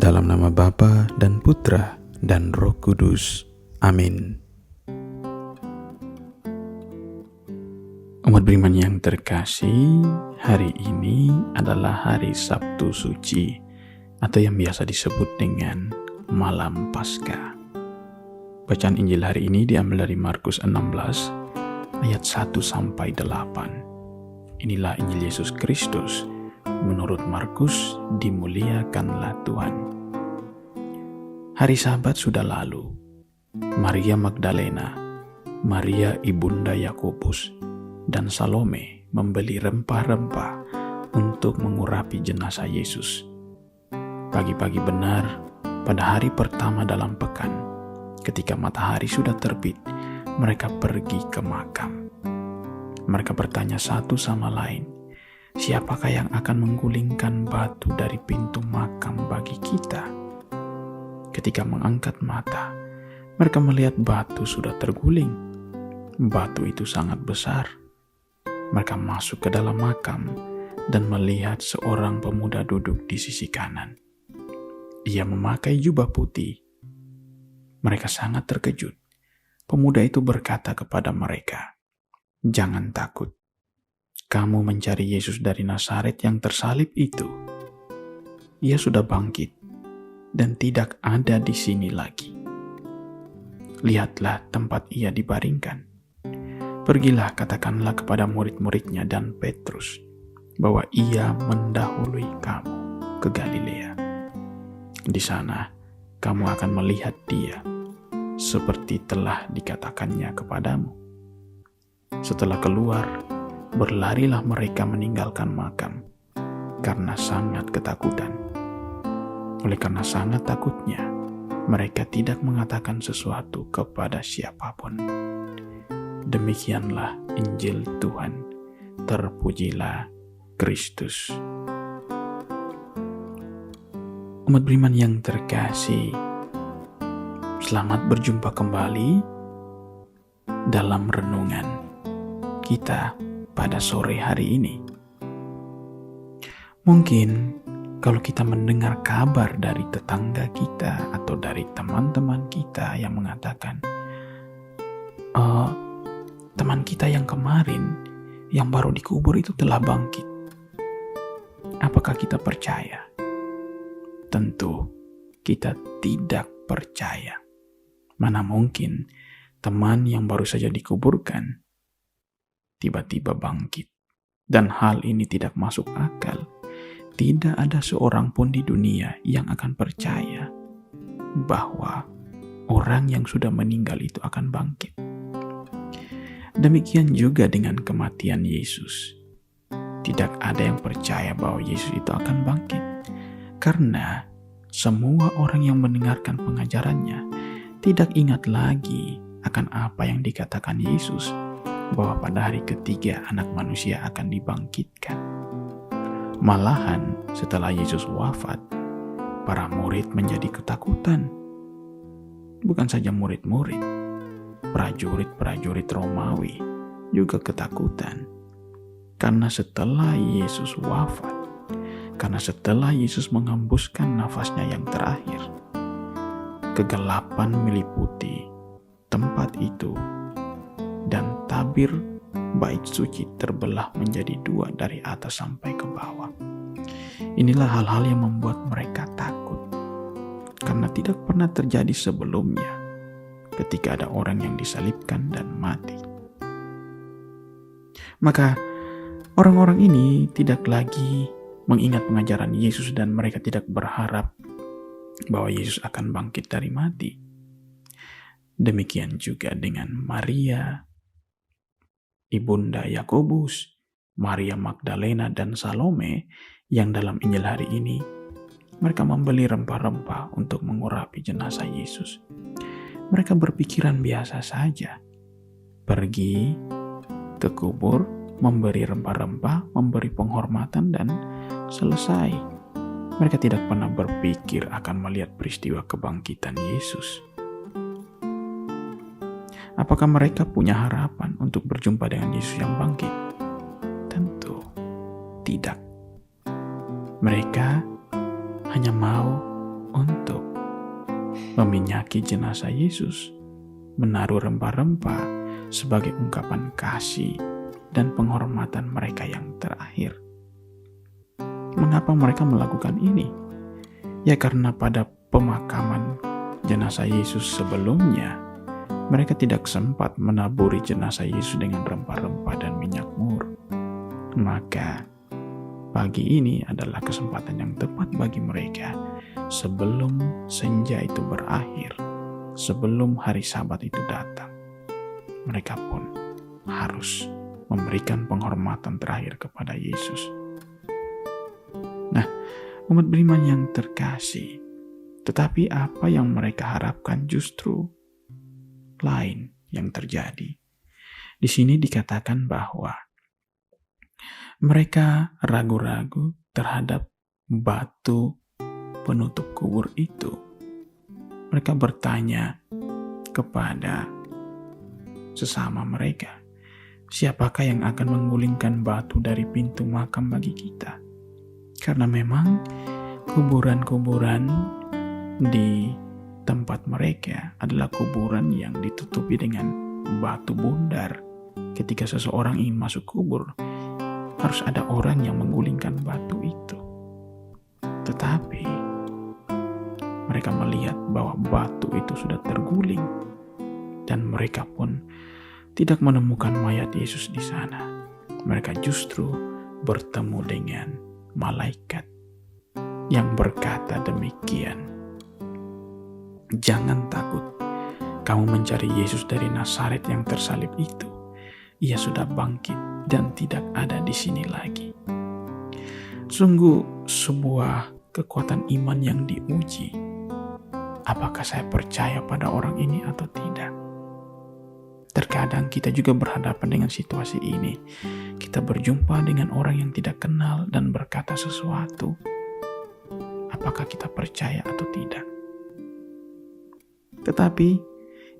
Dalam nama Bapa dan Putra dan Roh Kudus. Amin. Umat beriman yang terkasih, hari ini adalah hari Sabtu Suci atau yang biasa disebut dengan Malam Paskah. Bacaan Injil hari ini diambil dari Markus 16 ayat 1-8. Inilah Injil Yesus Kristus menurut Markus. Dimuliakanlah Tuhan. Hari Sabat sudah lalu. Maria Magdalena, Maria ibunda Yakobus, dan Salome membeli rempah-rempah untuk mengurapi jenazah Yesus. Pagi-pagi benar, pada hari pertama dalam pekan, ketika matahari sudah terbit, mereka pergi ke makam. Mereka bertanya satu sama lain, "Siapakah yang akan menggulingkan batu dari pintu makam bagi kita?" Ketika mengangkat mata, mereka melihat batu sudah terguling. Batu itu sangat besar. Mereka masuk ke dalam makam dan melihat seorang pemuda duduk di sisi kanan. Ia memakai jubah putih. Mereka sangat terkejut. Pemuda itu berkata kepada mereka, "Jangan takut. Kamu mencari Yesus dari Nazaret yang tersalib itu. Ia sudah bangkit dan tidak ada di sini lagi. Lihatlah tempat ia dibaringkan. Pergilah katakanlah kepada murid-muridnya dan Petrus bahwa ia mendahului kamu ke Galilea. Di sana kamu akan melihat dia seperti telah dikatakannya kepadamu." Setelah keluar, berlarilah mereka meninggalkan makam karena sangat ketakutan. Oleh karena sangat takutnya, mereka tidak mengatakan sesuatu kepada siapapun. Demikianlah Injil Tuhan. Terpujilah Kristus. Umat beriman yang terkasih, selamat berjumpa kembali dalam renungan kita pada sore hari ini. Mungkin kalau kita mendengar kabar dari tetangga kita atau dari teman-teman kita yang mengatakan, teman kita yang kemarin yang baru dikubur itu telah bangkit, apakah kita percaya? Tentu kita tidak percaya. Mana mungkin teman yang baru saja dikuburkan tiba-tiba bangkit. Dan hal ini tidak masuk akal. Tidak ada seorang pun di dunia yang akan percaya bahwa orang yang sudah meninggal itu akan bangkit. Demikian juga dengan kematian Yesus. Tidak ada yang percaya bahwa Yesus itu akan bangkit. Karena semua orang yang mendengarkan pengajarannya tidak ingat lagi akan apa yang dikatakan Yesus, bahwa pada hari ketiga anak manusia akan dibangkitkan. Malahan setelah Yesus wafat, para murid menjadi ketakutan. Bukan saja murid-murid, prajurit-prajurit Romawi juga ketakutan. Karena setelah Yesus wafat, karena setelah Yesus menghembuskan nafasnya yang terakhir, kegelapan meliputi tempat itu dan tabir bait suci terbelah menjadi dua dari atas sampai ke bawah. Inilah hal-hal yang membuat mereka takut, karena tidak pernah terjadi sebelumnya ketika ada orang yang disalibkan dan mati. Maka orang-orang ini tidak lagi mengingat pengajaran Yesus dan mereka tidak berharap bahwa Yesus akan bangkit dari mati. Demikian juga dengan Maria ibunda Yakobus, Maria Magdalena, dan Salome yang dalam Injil hari ini mereka membeli rempah-rempah untuk mengurapi jenazah Yesus. Mereka berpikiran biasa saja, pergi ke kubur, memberi rempah-rempah, memberi penghormatan, dan selesai. Mereka tidak pernah berpikir akan melihat peristiwa kebangkitan Yesus. Apakah mereka punya harapan untuk berjumpa dengan Yesus yang bangkit? Tentu tidak. Mereka hanya mau untuk meminyaki jenazah Yesus, menaruh rempah-rempah sebagai ungkapan kasih dan penghormatan mereka yang terakhir. Mengapa mereka melakukan ini? Ya karena pada pemakaman jenazah Yesus sebelumnya, mereka tidak sempat menaburi jenazah Yesus dengan rempah-rempah dan minyak mur. Maka pagi ini adalah kesempatan yang tepat bagi mereka sebelum senja itu berakhir, sebelum hari Sabat itu datang. Mereka pun harus memberikan penghormatan terakhir kepada Yesus. Nah, umat beriman yang terkasih, tetapi apa yang mereka harapkan justru lain yang terjadi. Di sini dikatakan bahwa mereka ragu-ragu terhadap batu penutup kubur itu. Mereka bertanya kepada sesama mereka, siapakah yang akan menggulingkan batu dari pintu makam bagi kita? Karena memang kuburan-kuburan di tempat mereka adalah kuburan yang ditutupi dengan batu bundar. Ketika seseorang ingin masuk kubur, harus ada orang yang menggulingkan batu itu. Tetapi mereka melihat bahwa batu itu sudah terguling dan mereka pun tidak menemukan mayat Yesus di sana. Mereka justru bertemu dengan malaikat yang berkata demikian, "Jangan takut, kamu mencari Yesus dari Nazaret yang tersalib itu. Ia sudah bangkit dan tidak ada di sini lagi." Sungguh sebuah kekuatan iman yang diuji. Apakah saya percaya pada orang ini atau tidak? Terkadang kita juga berhadapan dengan situasi ini. Kita berjumpa dengan orang yang tidak kenal dan berkata sesuatu. Apakah kita percaya atau tidak? Tetapi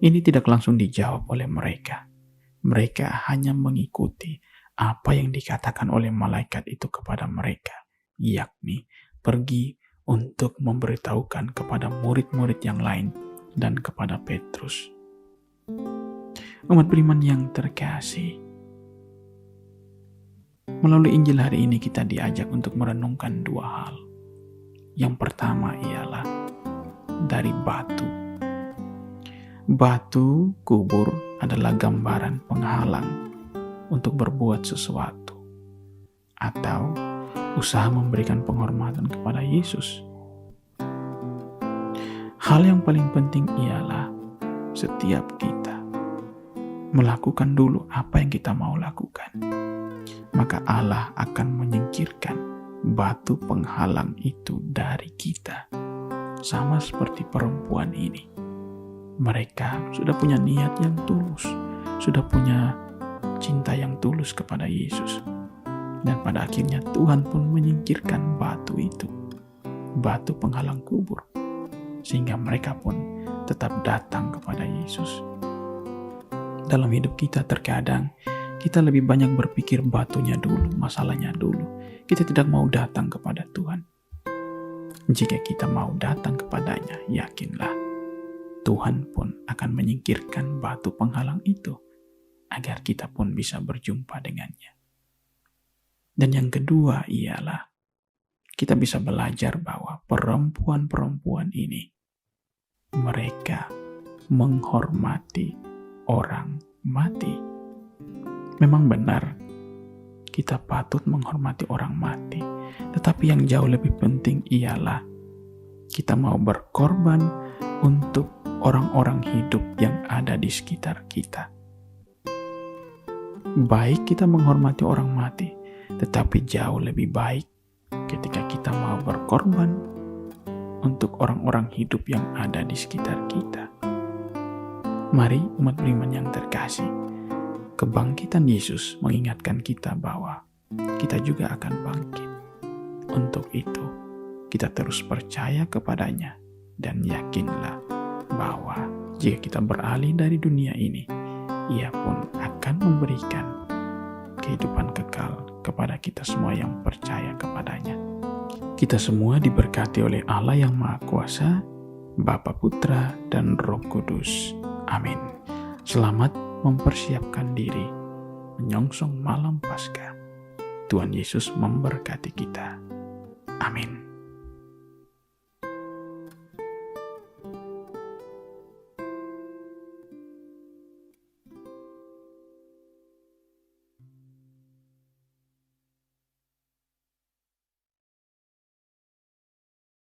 ini tidak langsung dijawab oleh mereka. Mereka hanya mengikuti apa yang dikatakan oleh malaikat itu kepada mereka, yakni pergi untuk memberitahukan kepada murid-murid yang lain dan kepada Petrus. Umat beriman yang terkasih, melalui Injil hari ini kita diajak untuk merenungkan dua hal. Yang pertama ialah dari batu. Batu kubur adalah gambaran penghalang untuk berbuat sesuatu atau usaha memberikan penghormatan kepada Yesus. Hal yang paling penting ialah setiap kita melakukan dulu apa yang kita mau lakukan. Maka Allah akan menyingkirkan batu penghalang itu dari kita. Sama seperti perempuan ini. Mereka sudah punya niat yang tulus, sudah punya cinta yang tulus kepada Yesus. Dan pada akhirnya Tuhan pun menyingkirkan batu itu, batu penghalang kubur, sehingga mereka pun tetap datang kepada Yesus. Dalam hidup kita terkadang kita lebih banyak berpikir batunya dulu, masalahnya dulu. Kita tidak mau datang kepada Tuhan. Jika kita mau datang kepadanya, yakinlah Tuhan pun akan menyingkirkan batu penghalang itu agar kita pun bisa berjumpa dengannya. Dan yang kedua ialah kita bisa belajar bahwa perempuan-perempuan ini mereka menghormati orang mati. Memang benar kita patut menghormati orang mati, tetapi yang jauh lebih penting ialah kita mau berkorban untuk orang-orang hidup yang ada di sekitar kita. Baik kita menghormati orang mati, tetapi jauh lebih baik ketika kita mau berkorban untuk orang-orang hidup yang ada di sekitar kita. Mari umat beriman yang terkasih, kebangkitan Yesus mengingatkan kita bahwa kita juga akan bangkit. Untuk itu, kita terus percaya kepadanya dan yakinlah bahwa jika kita beralih dari dunia ini, Ia pun akan memberikan kehidupan kekal kepada kita semua yang percaya kepadanya. Kita semua diberkati oleh Allah yang Maha Kuasa, Bapa, Putra, dan Roh Kudus. Amin. Selamat mempersiapkan diri menyongsong malam Paskah. Tuhan Yesus memberkati kita. Amin.